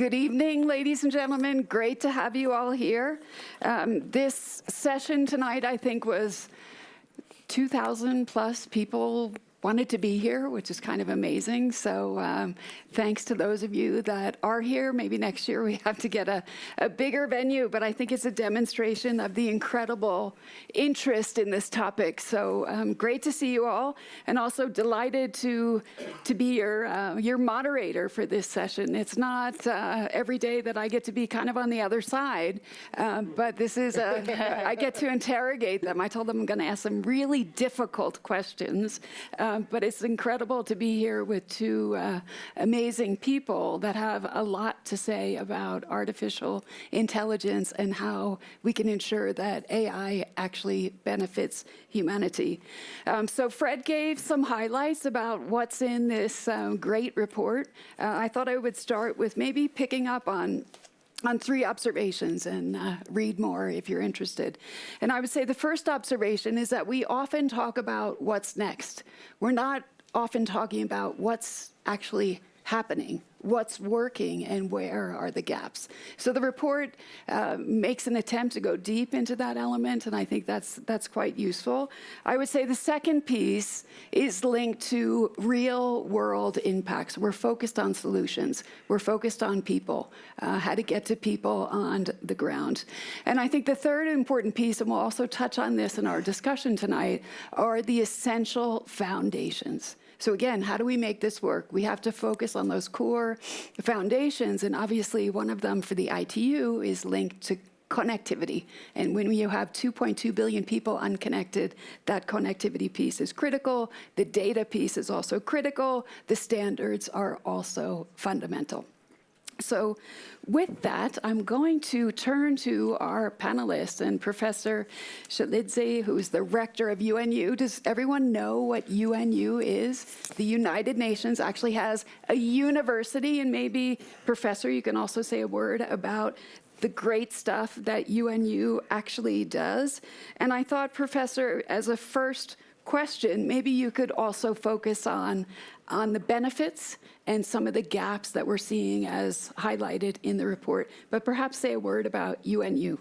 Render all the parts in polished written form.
Good evening, ladies and gentlemen. Great to have you all here. This session tonight, I think, was 2,000 plus people wanted to be here, which is kind of amazing. So thanks to those of you that are here. Maybe next year we have to get a bigger venue, but I think it's a demonstration of the incredible interest in this topic. So great to see you all, and also delighted to be your moderator for this session. It's not every day that I get to be kind of on the other side, but this is I get to interrogate them. I told them I'm going to ask some really difficult questions. But it's incredible to be here with two amazing people that have a lot to say about artificial intelligence and how we can ensure that AI actually benefits humanity. So Fred gave some highlights about what's in this great report. I thought I would start with maybe picking up on three observations and read more if you're interested. And I would say the first observation is that we often talk about what's next. We're not often talking about what's actually happening, what's working, and where are the gaps. So the report makes an attempt to go deep into that element, and I think that's quite useful. I would say the second piece is linked to real-world impacts. We're focused on solutions. We're focused on people, how to get to people on the ground. And I think the third important piece, and we'll also touch on this in our discussion tonight, are the essential foundations. So again, how do we make this work? We have to focus on those core foundations, and obviously one of them for the ITU is linked to connectivity. And when you have 2.2 billion people unconnected, that connectivity piece is critical. The data piece is also critical. The standards are also fundamental. So with that, I'm going to turn to our panelists and Professor Tshilidzi, who is the rector of UNU. Does everyone know what UNU is? The United Nations actually has a university, and maybe, Professor, you can also say a word about the great stuff that UNU actually does. And I thought, Professor, as a first question, maybe you could also focus on the benefits and some of the gaps that we're seeing as highlighted in the report, but perhaps say a word about UNU.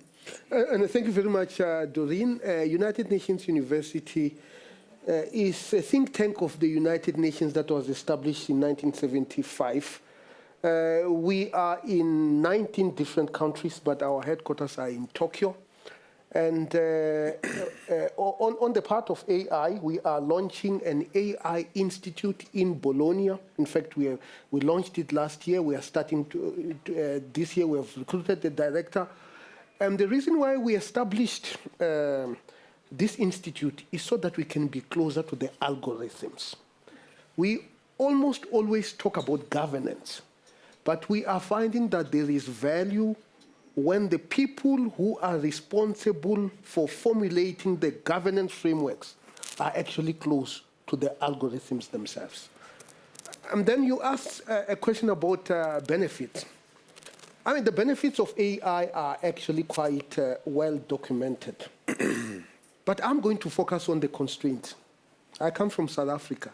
And thank you very much, Doreen. United Nations University is a think tank of the United Nations that was established in 1975. We are in 19 different countries, but our headquarters are in Tokyo. And on the part of AI, we are launching an AI institute in Bologna. In fact, we launched it last year. We are starting this year. We have recruited the director. And the reason why we established this institute is so that we can be closer to the algorithms. We almost always talk about governance, but we are finding that there is value when the people who are responsible for formulating the governance frameworks are actually close to the algorithms themselves. And then you asked a question about benefits. I mean, the benefits of AI are actually quite well documented. But I'm going to focus on the constraints. I come from South Africa.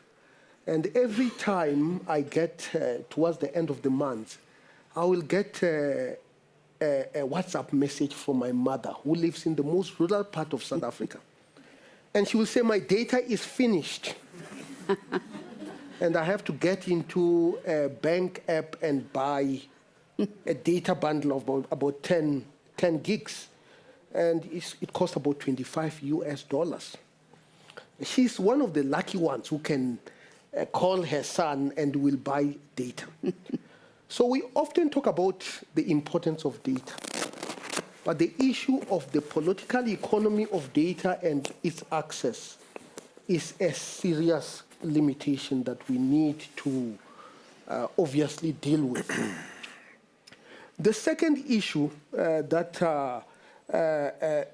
And every time I get towards the end of the month, I will get a WhatsApp message from my mother, who lives in the most rural part of South Africa. And she will say, my data is finished. And I have to get into a bank app and buy a data bundle of about 10 gigs. And it costs about $25 US. She's one of the lucky ones who can call her son and will buy data. So we often talk about the importance of data, but the issue of the political economy of data and its access is a serious limitation that we need to obviously deal with. The second issue that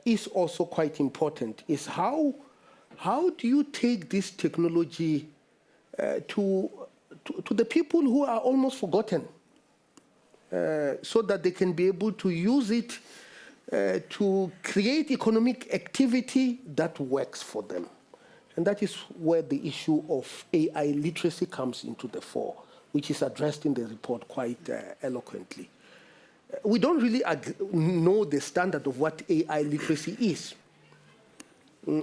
is also quite important is how do you take this technology to the people who are almost forgotten, so that they can be able to use it to create economic activity that works for them. And that is where the issue of AI literacy comes into the fore, which is addressed in the report quite eloquently. we don't really know the standard of what AI literacy is.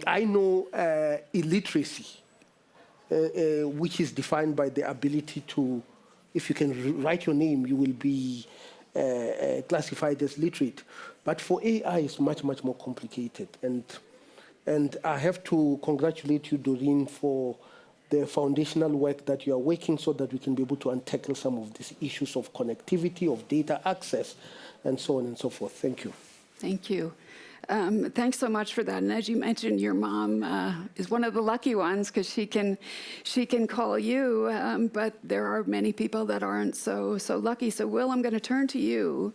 I know illiteracy, which is defined by the ability to, if you can write your name, you will be classified as literate. But for AI, it's much, much more complicated. And I have to congratulate you, Doreen, for the foundational work that you are working so that we can be able to untackle some of these issues of connectivity, of data access, and so on and so forth. Thank you. Thank you. Thanks so much for that. And as you mentioned, your mom is one of the lucky ones because she can call you, but there are many people that aren't so lucky. So Will, I'm going to turn to you,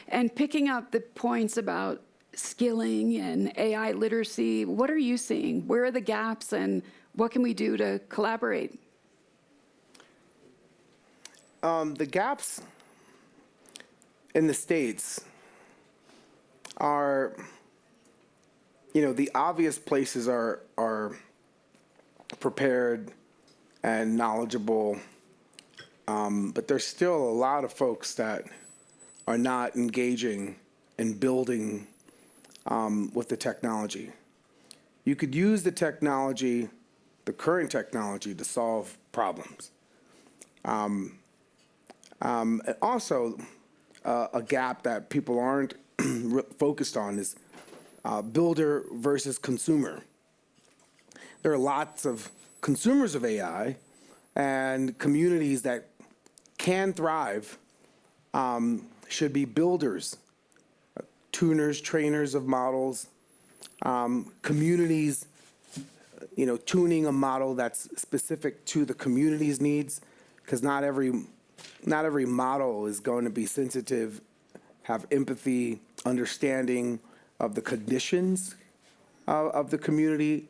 and picking up the points about skilling and AI literacy. What are you seeing? Where are the gaps, and what can we do to collaborate? The gaps in the States are, the obvious places are prepared and knowledgeable, but there's still a lot of folks that are not engaging and building with the technology. You could use the technology, the current technology, to solve problems. Also, a gap that people aren't focused on is builder versus consumer. There are lots of consumers of AI, and communities that can thrive should be builders, tuners, trainers of models, communities, tuning a model that's specific to the community's needs, because not every model is going to be sensitive, have empathy, understanding of the conditions of the community,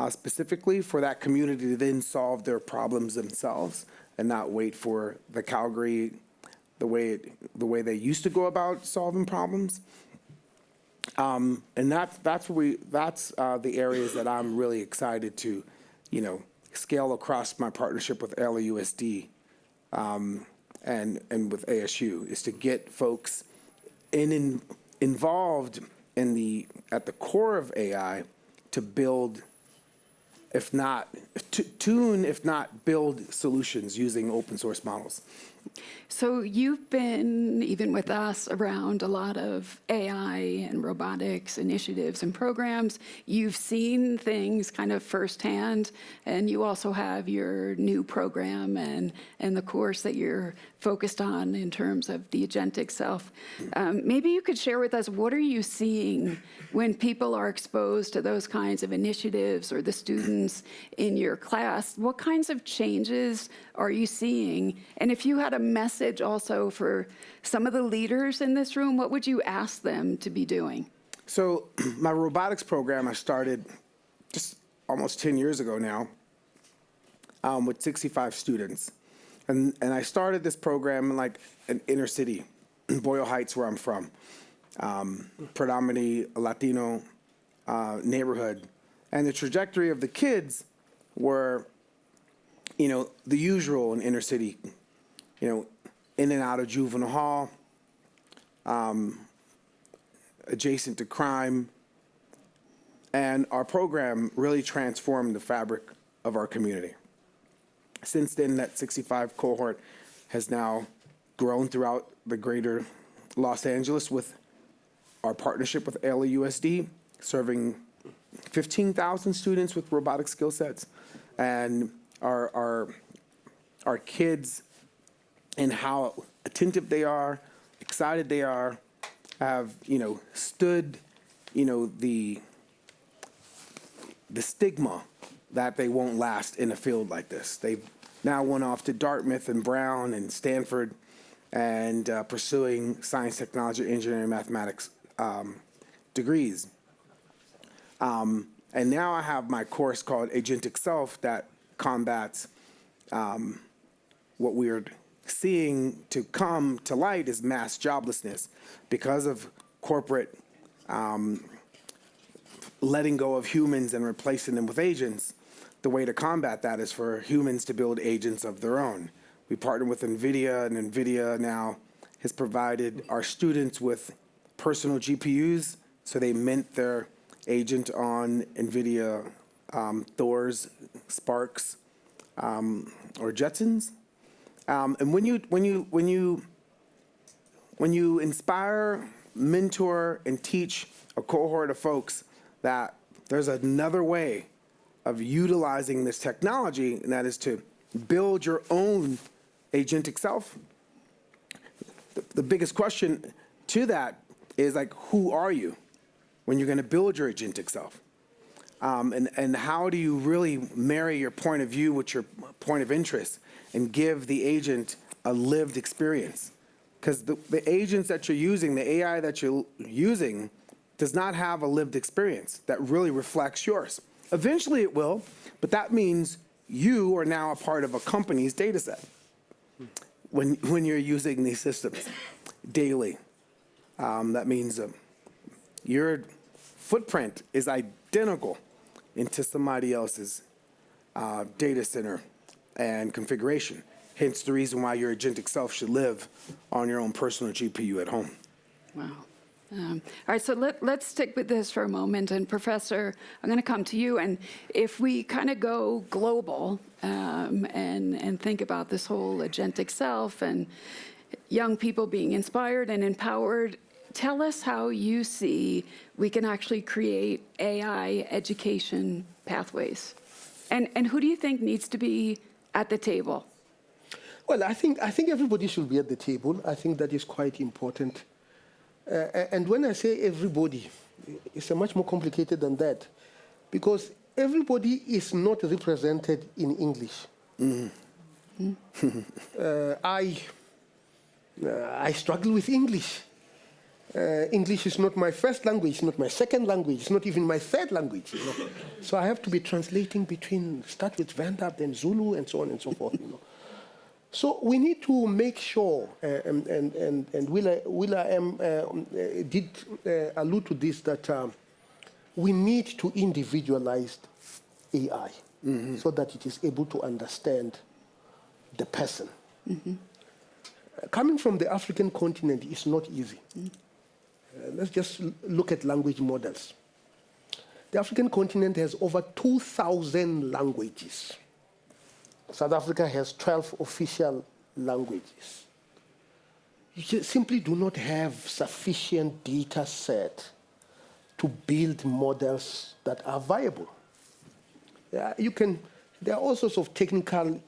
specifically for that community to then solve their problems themselves and not wait for the Calgary, the way they used to go about solving problems. And that's the areas that I'm really excited to, scale across my partnership with LAUSD and with ASU, is to get folks involved at the core of AI to build, if not build solutions using open source models. So you've been, even with us, around a lot of AI and robotics initiatives and programs. You've seen things kind of firsthand, and you also have your new program and the course that you're focused on in terms of the agentic self. Maybe you could share with us, what are you seeing when people are exposed to those kinds of initiatives, or the students in your class? What kinds of changes are you seeing? And if you had a message also for some of the leaders in this room, what would you ask them to be doing? So my robotics program I started just almost 10 years ago now, with 65 students. And I started this program in like an inner city, in Boyle Heights, where I'm from, predominantly a Latino neighborhood. And the trajectory of the kids were, the usual in inner city, in and out of juvenile hall, adjacent to crime. And our program really transformed the fabric of our community. Since then, that 65 cohort has now grown throughout the greater Los Angeles with our partnership with LAUSD, serving 15,000 students with robotic skill sets. And our kids, and how attentive they are, excited they are, have stood the stigma that they won't last in a field like this. They've now went off to Dartmouth and Brown and Stanford and pursuing science, technology, engineering, mathematics degrees. And now I have my course called Agentic Self that combats what we're seeing to come to light is mass joblessness because of corporate letting go of humans and replacing them with agents. The way to combat that is for humans to build agents of their own. We partner with NVIDIA, and NVIDIA now has provided our students with personal GPUs, so they mint their agent on NVIDIA Thors, Sparks, or Jetsons. And when you inspire, mentor, and teach a cohort of folks that there's another way of utilizing this technology, and that is to build your own agentic self, the biggest question to that is, like, who are you when you're going to build your agentic self? And how do you really marry your point of view with your point of interest and give the agent a lived experience? Because the agents that you're using, the AI that you're using, does not have a lived experience that really reflects yours. Eventually it will, but that means you are now a part of a company's data set when you're using these systems daily. That means your footprint is identical into somebody else's data center and configuration. Hence the reason why your agentic self should live on your own personal GPU at home. Wow. All right, so let's stick with this for a moment. And Professor, I'm going to come to you. And if we kind of go global and think about this whole agentic self and young people being inspired and empowered, tell us how you see we can actually create AI education pathways. And who do you think needs to be at the table? Well, I think everybody should be at the table. I think that is quite important. And when I say everybody, it's much more complicated than that, because everybody is not represented in English. Mm-hmm. I struggle with English. English is not my first language, not my second language, it's not even my third language. You know? So I have to be translating start with Venda, then Zulu, and so on and so forth. You know? So we need to make sure, and Will.i.am did allude to this, that we need to individualize AI so that it is able to understand the person. Mm-hmm. Coming from the African continent is not easy. Let's just look at language models. The African continent has over 2,000 languages. South Africa has 12 official languages. You just simply do not have sufficient data set to build models that are viable. There are all sorts of technical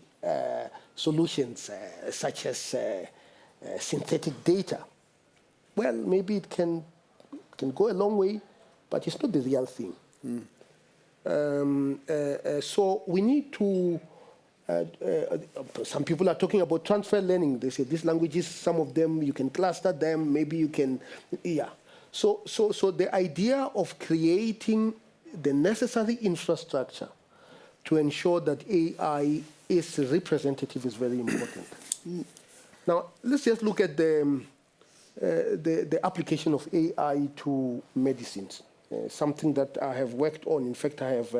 solutions, such as synthetic data. Well, maybe it can go a long way, but it's not the real thing. So we need to, some people are talking about transfer learning. They say these languages, some of them, you can cluster them, maybe you can, yeah. So the idea of creating the necessary infrastructure to ensure that AI is representative is very important. Now, let's just look at the application of AI to medicines, something that I have worked on. In fact, I have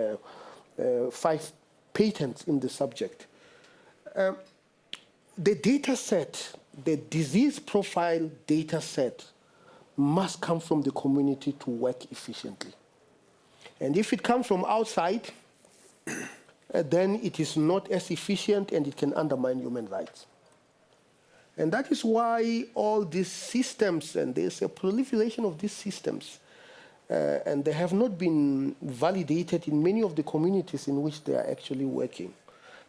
5 patents in the subject. The data set, the disease profile data set, must come from the community to work efficiently. And if it comes from outside, then it is not as efficient and it can undermine human rights. And that is why all these systems, and there's a proliferation of these systems, and they have not been validated in many of the communities in which they are actually working.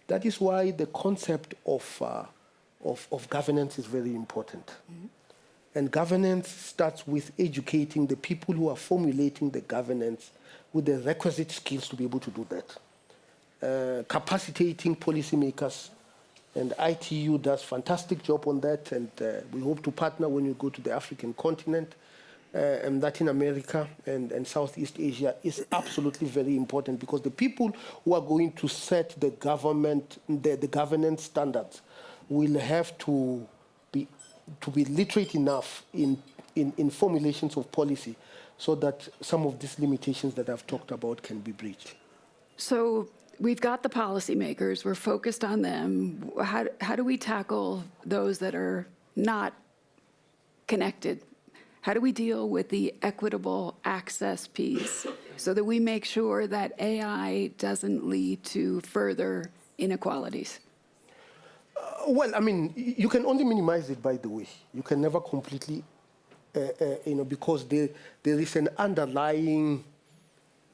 That is why the concept of governance is very important. Mm-hmm. And governance starts with educating the people who are formulating the governance with the requisite skills to be able to do that. Capacitating policymakers, and ITU does a fantastic job on that, and we hope to partner when you go to the African continent. And Latin America and Southeast Asia is absolutely very important, because the people who are going to set the governance standards will have to be literate enough in formulations of policy so that some of these limitations that I've talked about can be breached. So we've got the policymakers, we're focused on them. How do we tackle those that are not connected. How do we deal with the equitable access piece so that we make sure that AI doesn't lead to further inequalities? Well, I mean, you can only minimize it, by the way. You can never completely, because there is an underlying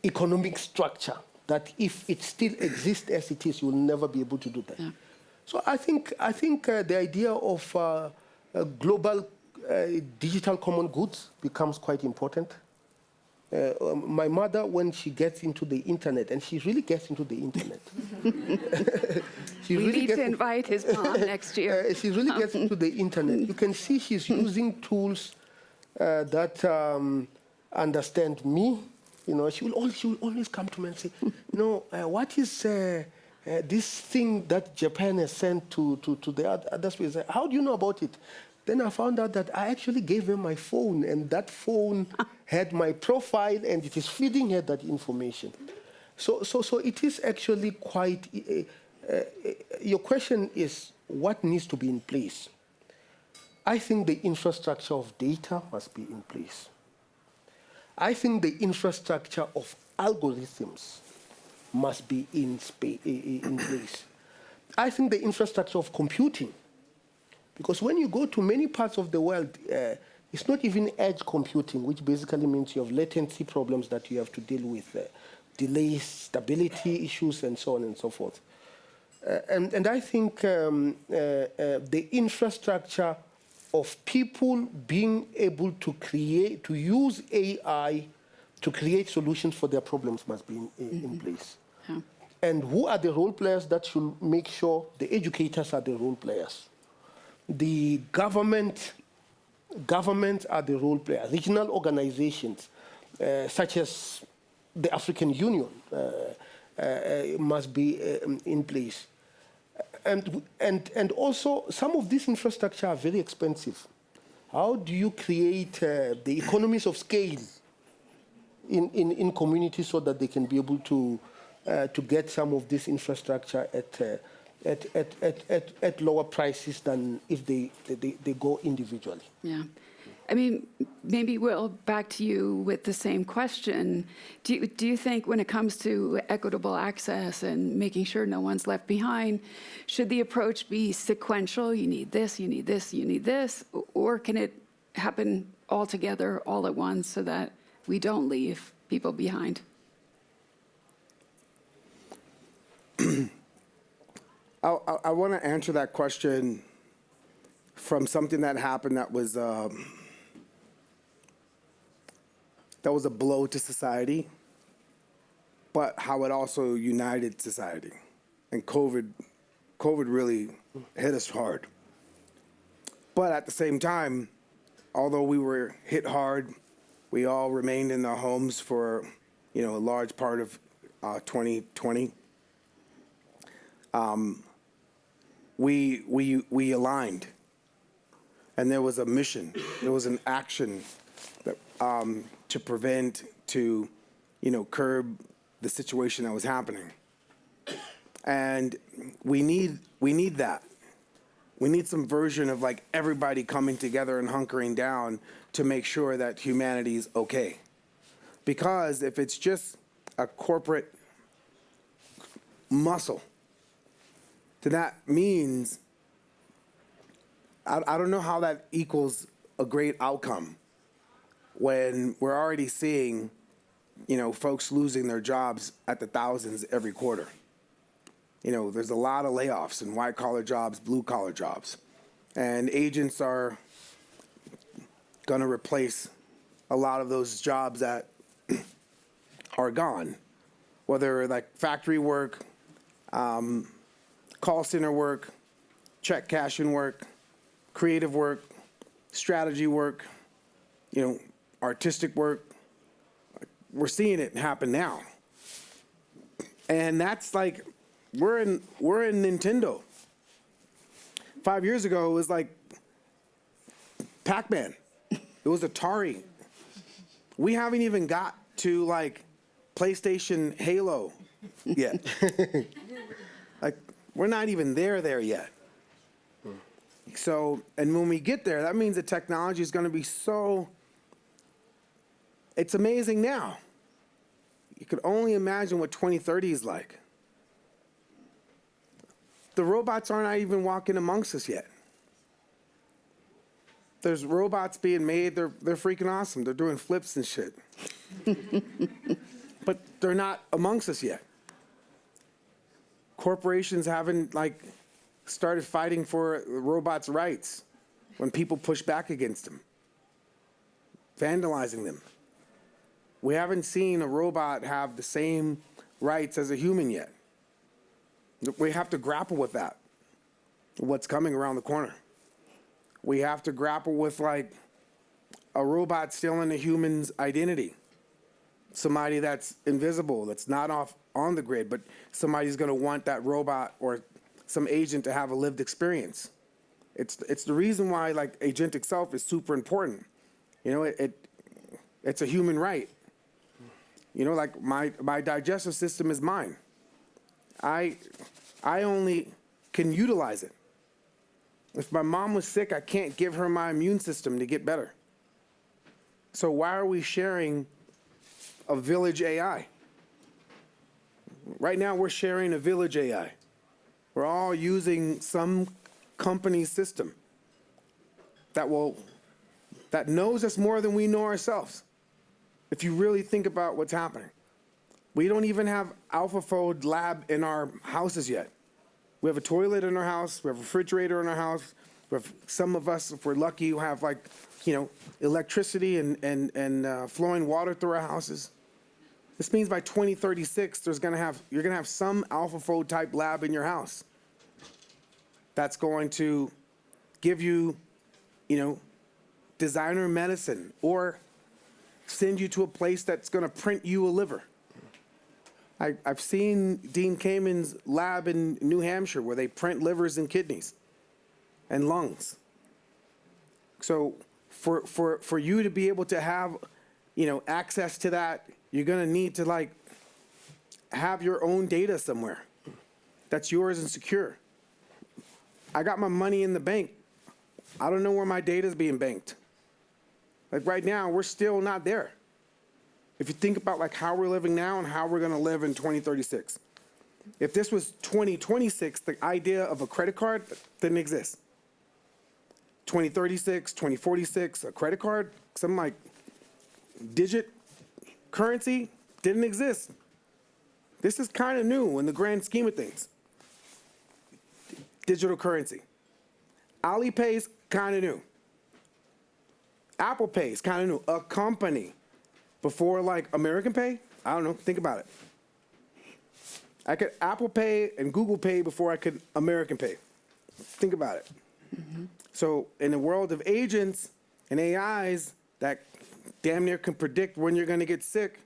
economic structure that if it still exists as it is, you will never be able to do that. Yeah. So I think the idea of global digital common goods becomes quite important. My mother, when she gets into the internet, and she really gets into the internet. We need to invite his mom next year. She really gets into the internet. You can see she's using tools that understand me. She will always come to me and say, what is this thing that Japan has sent to the other space? How do you know about it? Then I found out that I actually gave her my phone, and that phone had my profile, and it is feeding her that information. So it is actually quite. Your question is what needs to be in place. I think the infrastructure of data must be in place. I think the infrastructure of algorithms must be in place. I think the infrastructure of computing. Because when you go to many parts of the world, it's not even edge computing, which basically means you have latency problems that you have to deal with, delays, stability issues, and so on and so forth. And I think the infrastructure of people being able to use AI to create solutions for their problems must be in place. Yeah. And who are the role players that should make sure the educators are the role players? The governments are the role players. Regional organizations, such as the African Union, must be in place. And also, some of these infrastructure are very expensive. How do you create the economies of scale in communities so that they can be able to get some of this infrastructure at lower prices than if they go individually? Yeah. I mean, maybe, Will, back to you with the same question. Do you think when it comes to equitable access and making sure no one's left behind, should the approach be sequential? You need this, you need this, you need this, or can it happen all together, all at once, so that we don't leave people behind? I want to answer that question from something that happened that was a blow to society, but how it also united society. And COVID really hit us hard. But at the same time, although we were hit hard, we all remained in our homes for a large part of 2020. We aligned, and there was a mission, there was an action that, to prevent, to curb the situation that was happening. And we need that. We need some version of like everybody coming together and hunkering down to make sure that humanity is okay. Because if it's just a corporate muscle, then that means, I don't know how that equals a great outcome when we're already seeing, folks losing their jobs at the thousands every quarter. There's a lot of layoffs in white-collar jobs, blue-collar jobs. And agents are going to replace a lot of those jobs that are gone, whether like factory work, call center work, check cashing work, creative work, strategy work, artistic work. We're seeing it happen now. And that's like, we're in Nintendo. 5 years ago, it was like Pac-Man. It was Atari. We haven't even got to like PlayStation Halo yet. Like, we're not even there yet. So, and when we get there, that means the technology is going to be so, it's amazing now. You could only imagine what 2030 is like. The robots aren't even walking amongst us yet. There's robots being made, they're freaking awesome. They're doing flips and shit. But they're not amongst us yet. Corporations haven't started fighting for robots' rights when people push back against them, vandalizing them. We haven't seen a robot have the same rights as a human yet. We have to grapple with that, what's coming around the corner. We have to grapple with a robot stealing a human's identity. Somebody that's invisible, that's not on the grid, but somebody's going to want that robot or some agent to have a lived experience. It's the reason why agentic self is super important. It's a human right. My digestive system is mine. I only can utilize it. If my mom was sick, I can't give her my immune system to get better. So why are we sharing a village AI? Right now, we're sharing a village AI. We're all using some company system that knows us more than we know ourselves. If you really think about what's happening. We don't even have AlphaFold lab in our houses yet. We have a toilet in our house. We have a refrigerator in our house. We have, some of us, if we're lucky, who have electricity and flowing water through our houses. This means by 2036, you're gonna have some AlphaFold type lab in your house. That's going to give you, designer medicine or send you to a place that's gonna print you a liver. I've seen Dean Kamen's lab in New Hampshire where they print livers and kidneys and lungs. So for you to be able to have, access to that, you're gonna need to have your own data somewhere that's yours and secure. I got my money in the bank. I don't know where my data is being banked. Right now, we're still not there. If you think about how we're living now and how we're gonna live in 2036. If this was 2026, the idea of a credit card didn't exist. 2036, 2046, a credit card, some digit currency didn't exist. This is kind of new in the grand scheme of things. Digital currency. Alipay is kind of new. Apple Pay is kind of new. A company. Before American Pay, I don't know, think about it. I could Apple Pay and Google Pay before I could American Pay. Think about it. Mm-hmm. So in the world of agents and AIs that damn near can predict when you're gonna get sick,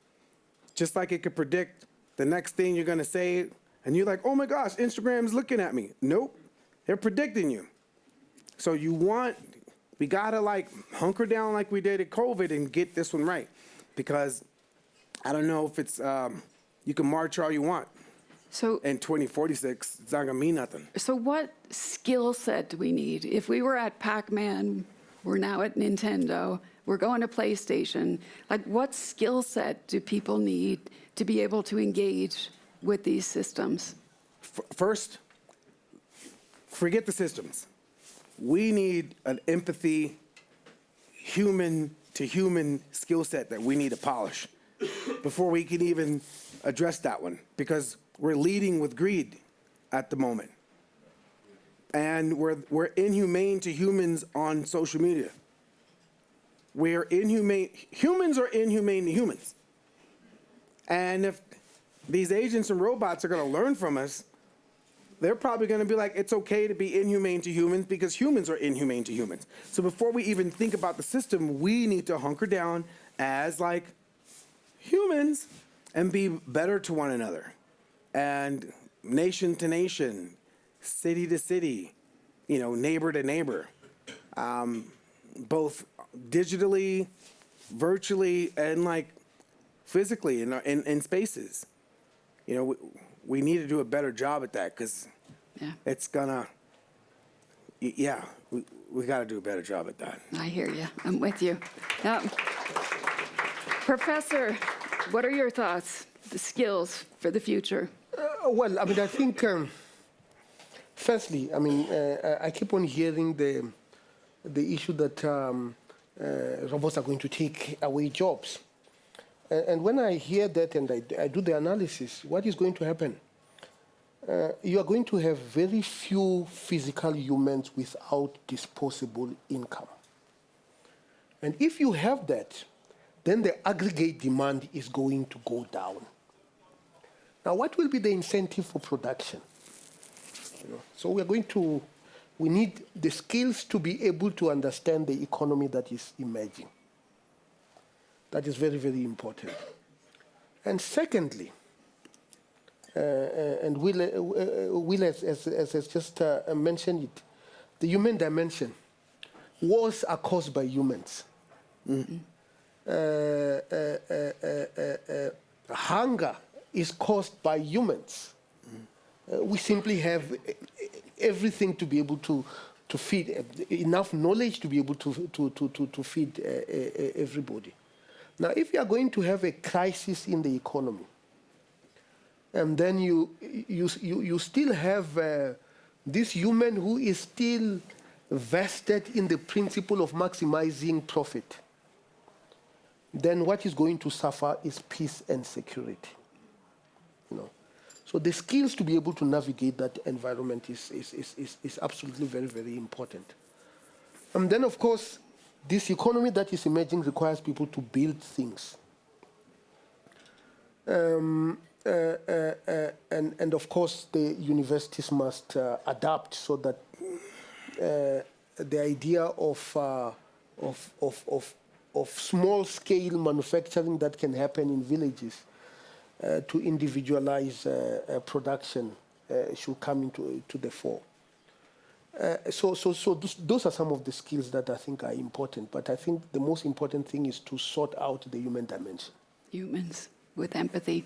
just like it could predict the next thing you're gonna say, and you're like, oh my gosh, Instagram's looking at me. Nope, they're predicting you. So we gotta hunker down like we did at COVID and get this one right. Because I don't know if it's, you can march all you want. So in 2046, it's not gonna mean nothing. So what skill set do we need? If we were at Pac-Man, we're now at Nintendo, we're going to PlayStation, what skill set do people need to be able to engage with these systems? First, forget the systems. We need an empathy, human to human skill set that we need to polish before we can even address that one, because we're leading with greed at the moment. And we're inhumane to humans on social media. We're inhumane, humans are inhumane to humans. And if these agents and robots are gonna learn from us, they're probably going to be like, it's okay to be inhumane to humans because humans are inhumane to humans. So before we even think about the system, we need to hunker down as humans and be better to one another. And nation to nation, city to city, neighbor to neighbor, both digitally, virtually, and physically in spaces. We need to do a better job at that because it's gonna, yeah, we got to do a better job at that. I hear you. I'm with you. Professor, what are your thoughts, the skills for the future? Well, I mean, I think, firstly, I mean, I keep on hearing the issue that robots are going to take away jobs. And when I hear that and I do the analysis, what is going to happen? You are going to have very few physical humans without disposable income. And if you have that, then the aggregate demand is going to go down. Now, what will be the incentive for production? So we need the skills to be able to understand the economy that is emerging. That is very, very important. And secondly, and Will has just mentioned it, the human dimension. Wars are caused by humans. Mm-hmm. Hunger is caused by humans. We simply have everything to be able to feed, enough knowledge to be able to feed everybody. Now, if you are going to have a crisis in the economy, and then you still have this human who is still vested in the principle of maximizing profit, then what is going to suffer is peace and security. So the skills to be able to navigate that environment is absolutely very, very important. And then, of course, this economy that is emerging requires people to build things. And of course, the universities must adapt so that the idea of small-scale manufacturing that can happen in villages to individualize production should come into the fore. So those are some of the skills that I think are important. But I think the most important thing is to sort out the human dimension. Humans with empathy.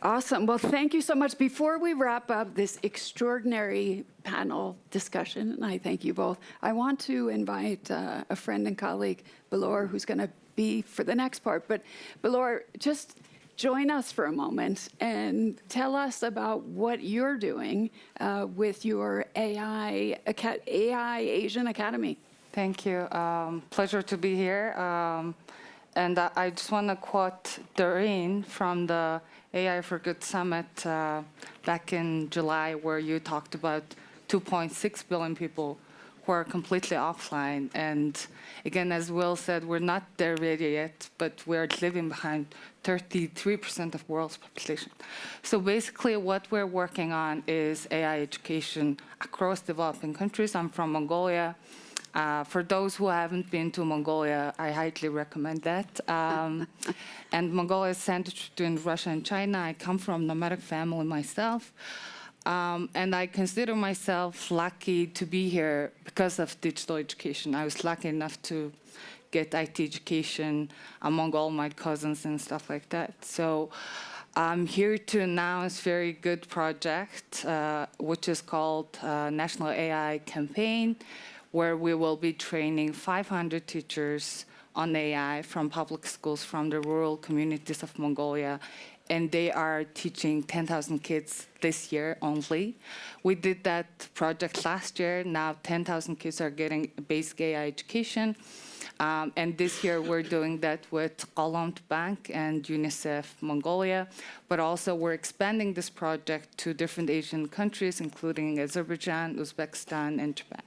Awesome. Well, thank you so much. Before we wrap up this extraordinary panel discussion, and I thank you both, I want to invite a friend and colleague, Bolor, who's going to be for the next part. But Bolor, just join us for a moment and tell us about what you're doing with your AI Asian Academy. Thank you. Pleasure to be here. And I just want to quote Doreen from the AI for Good Summit back in July, where you talked about 2.6 billion people who are completely offline. And again, as Will said, we're not there yet, but we're leaving behind 33% of the world's population. So basically what we're working on is AI education across developing countries. I'm from Mongolia. For those who haven't been to Mongolia, I highly recommend that. And Mongolia is sandwiched between Russia and China. I come from a nomadic family myself. And I consider myself lucky to be here because of digital education. I was lucky enough to get IT education among all my cousins and stuff like that. So I'm here to announce a very good project, which is called National AI Campaign, where we will be training 500 teachers on AI from public schools from the rural communities of Mongolia. And they are teaching 10,000 kids this year only. We did that project last year. Now 10,000 kids are getting basic AI education. And this year we're doing that with Qalant Bank and UNICEF Mongolia. But also we're expanding this project to different Asian countries, including Azerbaijan, Uzbekistan, and Japan.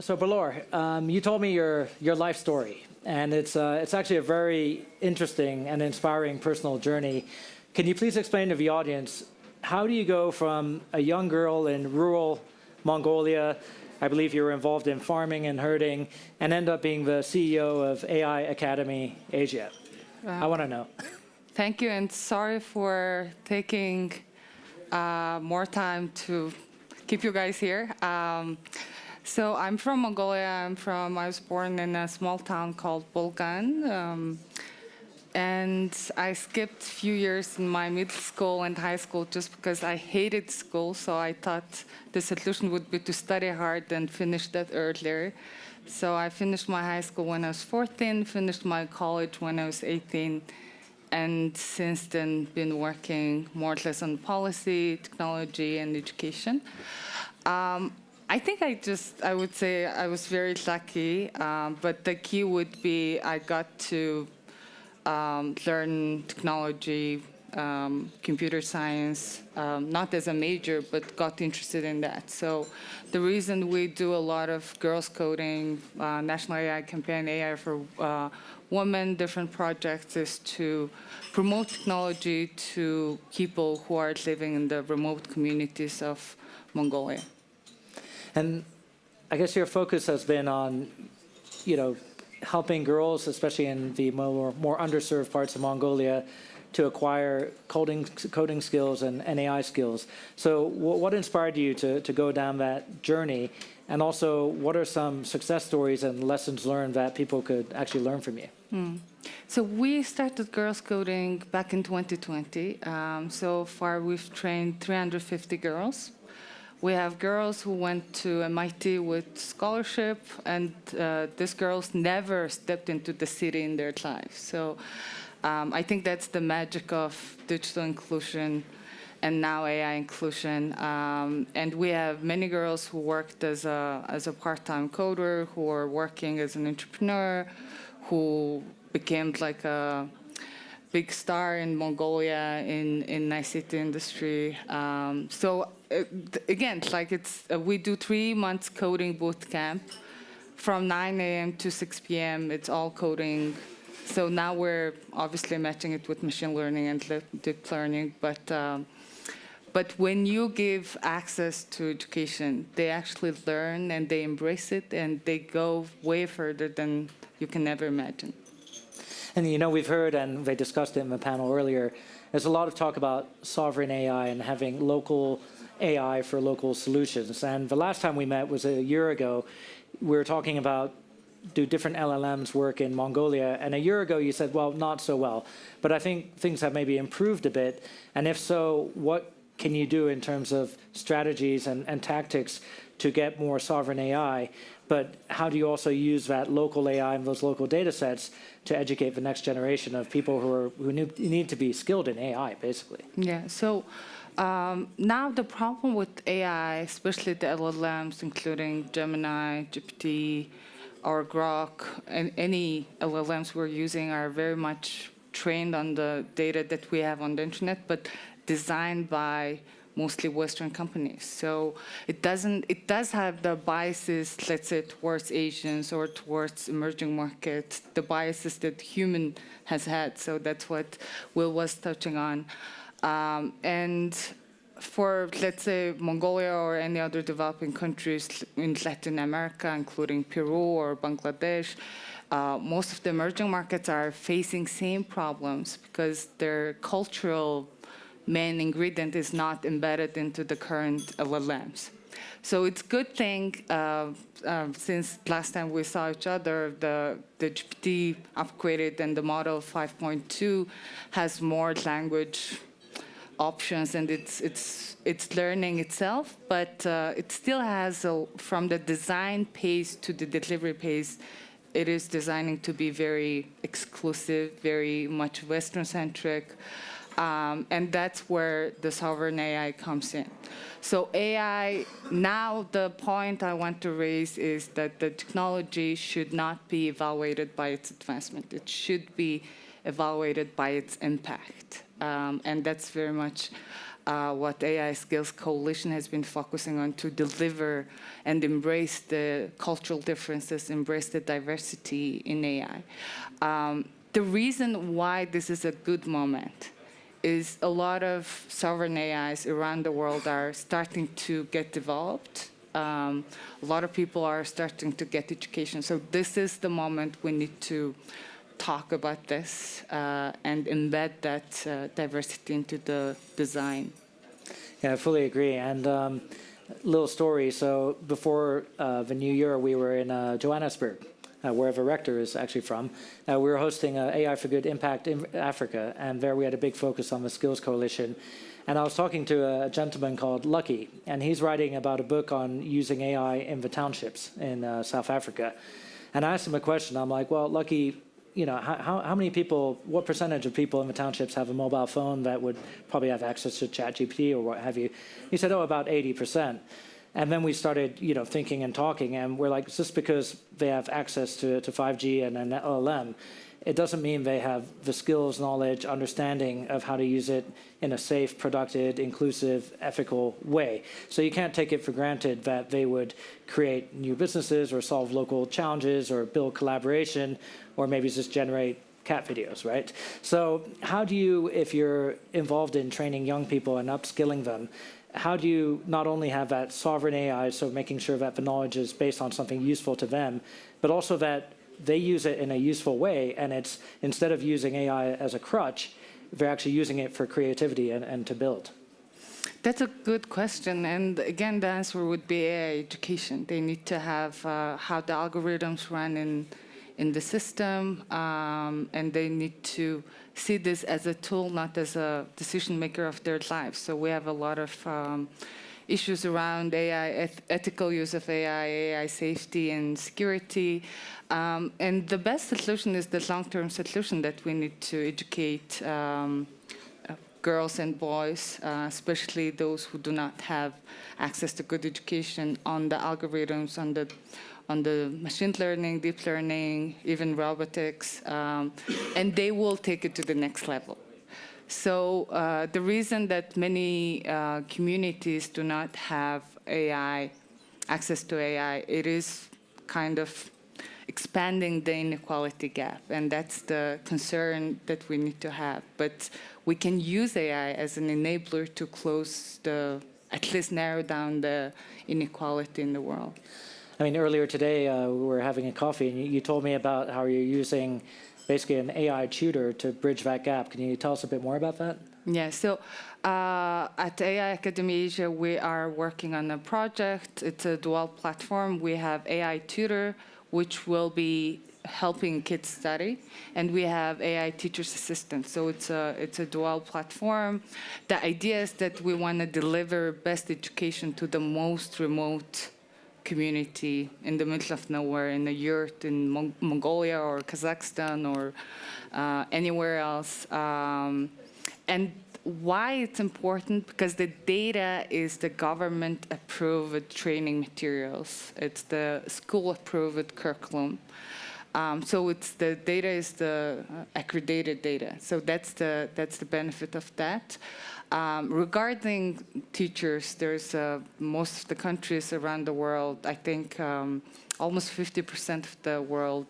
So Bolor, you told me your life story. And it's actually a very interesting and inspiring personal journey. Can you please explain to the audience, how do you go from a young girl in rural Mongolia, I believe you were involved in farming and herding, and end up being the CEO of AI Academy Asia? I want to know. Thank you, and sorry for taking more time to keep you guys here. So I'm from Mongolia. I was born in a small town called Bulgan. and I skipped a few years in my middle school and high school just because I hated school. So I thought the solution would be to study hard and finish that earlier. So I finished my high school when I was 14, finished my college when I was 18, and since then been working more or less on policy, technology, and education. I think I would say I was very lucky, but the key would be I got to learn technology, computer science, not as a major, but got interested in that. So the reason we do a lot of girls coding, National AI Campaign, AI for Women, different projects is to promote technology to people who are living in the remote communities of Mongolia. And I guess your focus has been on, helping girls, especially in the more underserved parts of Mongolia, to acquire coding skills and AI skills. So what inspired you to go down that journey? And also, what are some success stories and lessons learned that people could actually learn from you? So we started girls coding back in 2020. So far, we've trained 350 girls. We have girls who went to MIT with scholarship, and these girls never stepped into the city in their lives. So I think that's the magic of digital inclusion and now AI inclusion. And we have many girls who worked as a part-time coder, who are working as an entrepreneur, who became like a big star in Mongolia in ICT industry. So again, we do 3 months coding boot camp from 9 a.m. to 6 p.m. It's all coding. So now we're obviously matching it with machine learning and deep learning, but when you give access to education, they actually learn and they embrace it and they go way further than you can ever imagine. And we've heard, and they discussed it in the panel earlier, there's a lot of talk about sovereign AI and having local AI for local solutions. And the last time we met was a year ago. We were talking about, do different LLMs work in Mongolia? And a year ago you said, well, not so well. But I think things have maybe improved a bit. And if so, what can you do in terms of strategies and tactics to get more sovereign AI? But how do you also use that local AI and those local data sets to educate the next generation of people who need to be skilled in AI, basically? Yeah, so now the problem with AI, especially the LLMs, including Gemini, GPT, or Grok, and any LLMs we're using are very much trained on the data that we have on the internet, but designed by mostly Western companies. So it does have the biases, let's say, towards Asians or towards emerging markets, the biases that human has had. So that's what Will was touching on. And for, let's say, Mongolia or any other developing countries in Latin America, including Peru or Bangladesh, most of the emerging markets are facing same problems because their cultural main ingredient is not embedded into the current LLMs. So it's a good thing, since last time we saw each other, the GPT upgraded and the model 5.2 has more language options and it's learning itself, but it still has, from the design pace to the delivery pace, it is designing to be very exclusive, very much Western-centric. And that's where the sovereign AI comes in. So AI, now the point I want to raise is that the technology should not be evaluated by its advancement. It should be evaluated by its impact. And that's very much what AI Skills Coalition has been focusing on, to deliver and embrace the cultural differences, embrace the diversity in AI. The reason why this is a good moment is a lot of sovereign AIs around the world are starting to get developed. A lot of people are starting to get education. So this is the moment we need to talk about this and embed that diversity into the design. Yeah, I fully agree. And little story. So before the new year, we were in Johannesburg wherever Rector is actually from. We were hosting AI for Good Impact in Africa, and there we had a big focus on the Skills Coalition. And I was talking to a gentleman called Lucky, and he's writing about a book on using AI in the townships in South Africa. And I asked him a question. I'm like, well, Lucky, how many people, what percentage of people in the townships have a mobile phone that would probably have access to ChatGPT or what have you? He said, about 80%. And then we started, thinking and talking, and we're like, just because they have access to 5G and an LLM, it doesn't mean they have the skills, knowledge, understanding of how to use it in a safe, productive, inclusive, ethical way. So you can't take it for granted that they would create new businesses or solve local challenges or build collaboration or maybe just generate cat videos, right? So how do you, if you're involved in training young people and upskilling them, how do you not only have that sovereign AI, so making sure that the knowledge is based on something useful to them, but also that they use it in a useful way, and it's instead of using AI as a crutch, they're actually using it for creativity and to build? That's a good question. And again, the answer would be AI education. They need to have how the algorithms run in the system, and they need to see this as a tool, not as a decision maker of their lives. So we have a lot of issues around AI, ethical use of AI, AI safety and security. And the best solution is the long-term solution that we need to educate girls and boys, especially those who do not have access to good education, on the algorithms, on the machine learning, deep learning, even robotics, and they will take it to the next level. So the reason that many communities do not have access to AI, it is kind of expanding the inequality gap, and that's the concern that we need to have. But we can use AI as an enabler to close at least narrow down the inequality in the world. I mean, earlier today, we were having a coffee, and you told me about how you're using basically an AI tutor to bridge that gap. Can you tell us a bit more about that? Yeah, so at AI Academy Asia, we are working on a project. It's a dual platform. We have AI tutor, which will be helping kids study, and we have AI teacher's assistant. So it's a dual platform. The idea is that we want to deliver best education to the most remote community in the middle of nowhere, in a yurt in Mongolia or Kazakhstan or anywhere else. And why it's important? Because the data is the government-approved training materials. It's the school-approved curriculum. So the data is the accredited data. So that's the benefit of that. Regarding teachers, there's most of the countries around the world, I think almost 50% of the world,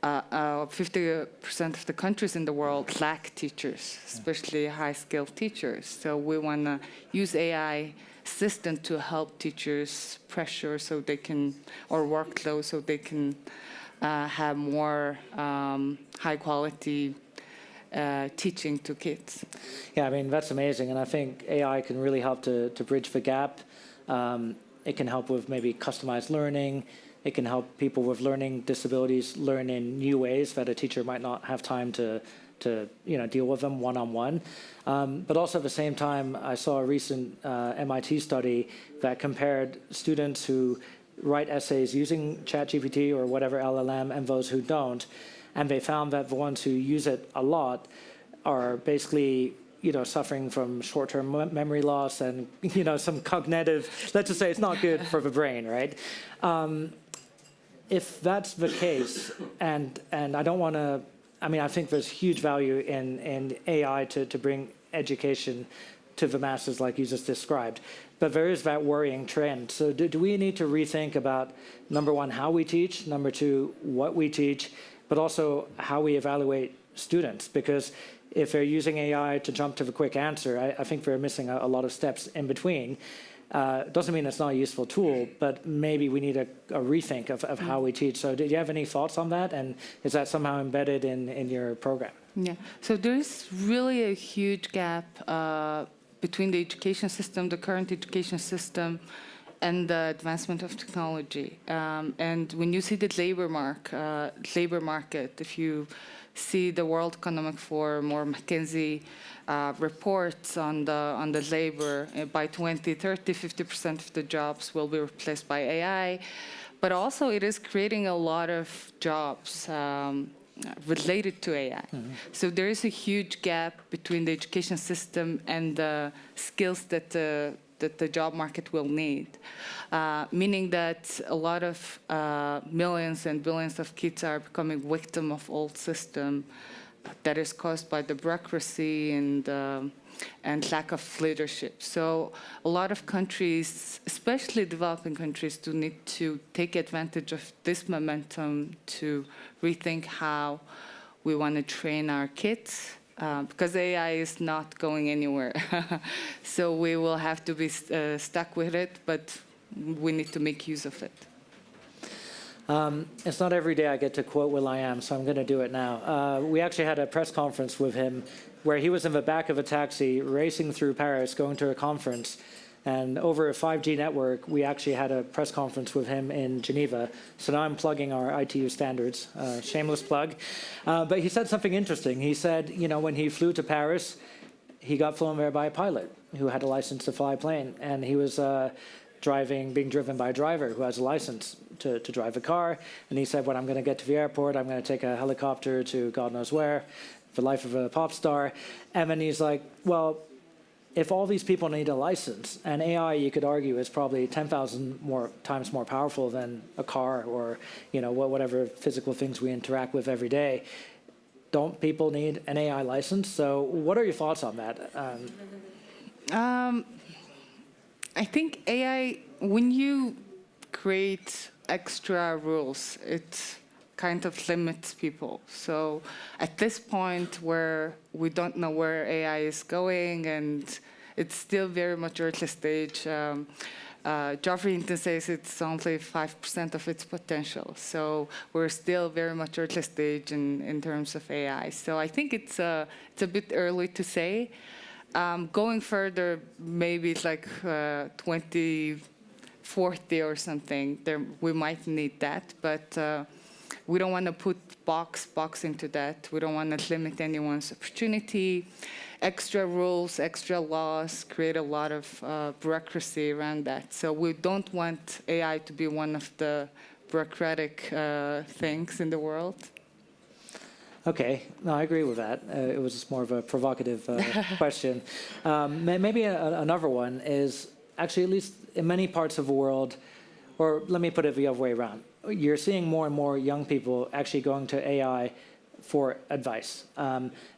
50% of the countries in the world lack teachers, especially high-skilled teachers. So we want to use AI assistant to help teachers pressure so they can, or workload so they can have more high-quality teaching to kids. Yeah, I mean, that's amazing. And I think AI can really help to bridge the gap. It can help with maybe customized learning. It can help people with learning disabilities learn in new ways that a teacher might not have time to deal with them one-on-one. But also at the same time, I saw a recent MIT study that compared students who write essays using ChatGPT or whatever LLM and those who don't. And they found that the ones who use it a lot are basically, suffering from short-term memory loss and, some cognitive, let's just say it's not good for the brain, right? If that's the case, and I don't want to, I think there's huge value in AI to bring education to the masses like you just described. But there is that worrying trend. So do we need to rethink about, number one, how we teach, number two, what we teach, but also how we evaluate students? Because if they're using AI to jump to the quick answer, I think they're missing a lot of steps in between. Doesn't mean it's not a useful tool, but maybe we need a rethink of how we teach. So do you have any thoughts on that? And is that somehow embedded in your program? Yeah, so there is really a huge gap between the education system, the current education system, and the advancement of technology. And when you see the labor market, if you see the World Economic Forum or McKinsey reports on the labor, by 2030, 50% of the jobs will be replaced by AI. But also it is creating a lot of jobs related to AI. So there is a huge gap between the education system and the skills that the job market will need, meaning that a lot of millions and billions of kids are becoming victim of old system that is caused by the bureaucracy and lack of leadership. So a lot of countries, especially developing countries, do need to take advantage of this momentum to rethink how we want to train our kids, because AI is not going anywhere. So we will have to be stuck with it, but we need to make use of it. It's not every day I get to quote will.i.am, so I'm going to do it now. We actually had a press conference with him where he was in the back of a taxi racing through Paris, going to a conference. And over a 5G network, we actually had a press conference with him in Geneva. So now I'm plugging our ITU standards, shameless plug. But he said something interesting. He said, when he flew to Paris, he got flown there by a pilot who had a license to fly a plane. And he was being driven by a driver who has a license to drive a car. And he said, when I'm going to get to the airport, I'm going to take a helicopter to God knows where, the life of a pop star. And then he's like, well, if all these people need a license, and AI, you could argue, is probably 10,000 times more powerful than a car or whatever physical things we interact with every day, don't people need an AI license? So what are your thoughts on that? I think AI, when you create extra rules, it kind of limits people. So at this point where we don't know where AI is going and it's still very much early stage, Geoffrey Hinton says it's only 5% of its potential. So we're still very much early stage in terms of AI. So I think it's a bit early to say. Going further, maybe it's like 2040 or something, we might need that, but we don't want to put box into that. We don't want to limit anyone's opportunity. Extra rules, extra laws create a lot of bureaucracy around that. So we don't want AI to be one of the bureaucratic things in the world. Okay, no, I agree with that. It was just more of a provocative question. Maybe another one is actually, at least in many parts of the world, or let me put it the other way around. You're seeing more and more young people actually going to AI for advice.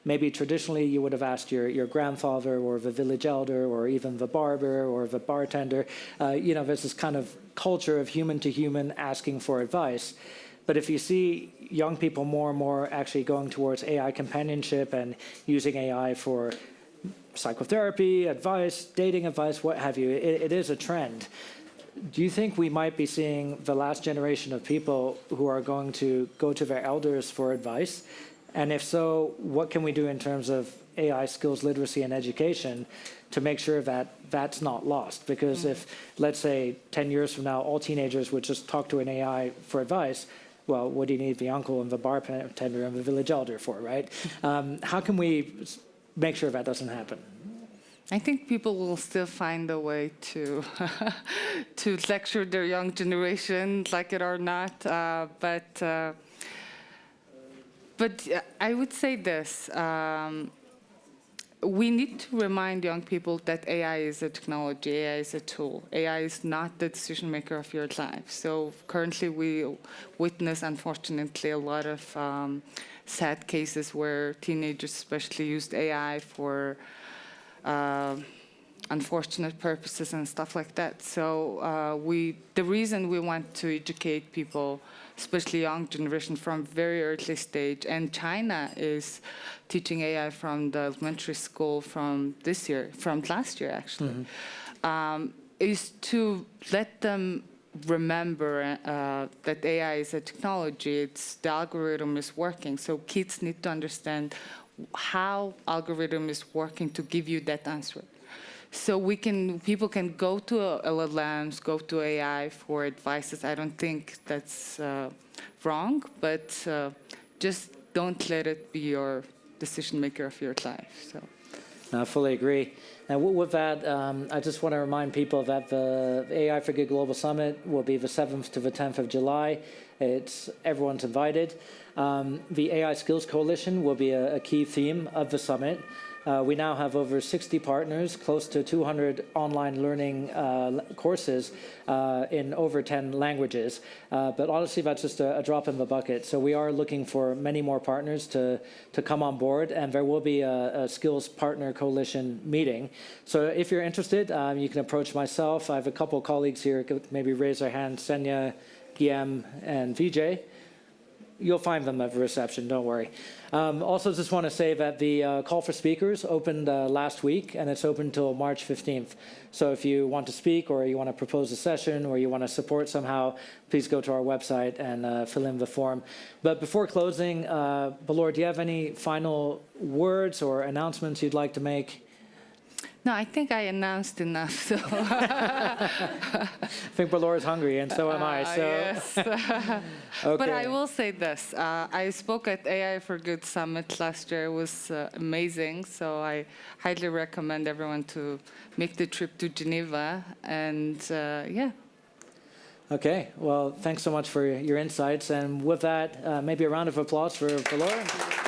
Maybe traditionally you would have asked your grandfather or the village elder or even the barber or the bartender. There's this kind of culture of human to human asking for advice. But if you see young people more and more actually going towards AI companionship and using AI for psychotherapy, advice, dating advice, what have you, it is a trend. Do you think we might be seeing the last generation of people who are going to go to their elders for advice? And if so, what can we do in terms of AI skills literacy and education to make sure that that's not lost? Because if, let's say, 10 years from now, all teenagers would just talk to an AI for advice, well, what do you need the uncle and the bartender and the village elder for, right? How can we make sure that doesn't happen? I think people will still find a way to to lecture their young generation, like it or not. But I would say this. We need to remind young people that AI is a technology, AI is a tool. AI is not the decision maker of your life. So currently we witness, unfortunately, a lot of sad cases where teenagers especially used AI for unfortunate purposes and stuff like that. So the reason we want to educate people, especially young generation, from very early stage, and China is teaching AI from the elementary school from last year actually, is to let them remember that AI is a technology, the algorithm is working. So kids need to understand how algorithm is working to give you that answer. so people can go to LLMs, go to AI for advices. I don't think that's wrong, but just don't let it be your decision maker of your life. So. I fully agree. And with that, I just want to remind people that the AI for Good Global Summit will be the 7th to the 10th of July. Everyone's invited. The AI Skills Coalition will be a key theme of the summit. We now have over 60 partners, close to 200 online learning courses in over 10 languages. But honestly, that's just a drop in the bucket. So we are looking for many more partners to come on board, and there will be a Skills Partner Coalition meeting. So if you're interested, you can approach myself. I have a couple of colleagues here, maybe raise their hands, Senya, Guillaume, and Vijay. You'll find them at the reception, don't worry. Also, just want to say that the call for speakers opened last week, and it's open until March 15th. So if you want to speak, or you want to propose a session, or you want to support somehow, please go to our website and fill in the form. But before closing, Bolor, do you have any final words or announcements you'd like to make? No, I think I announced enough. So. I think Bolor is hungry, and so am I. So. Yes. Okay. But I will say this. I spoke at AI for Good Summit last year. It was amazing. So I highly recommend everyone to make the trip to Geneva. And yeah. Okay. Well, thanks so much for your insights. And with that, maybe a round of applause for Bolor.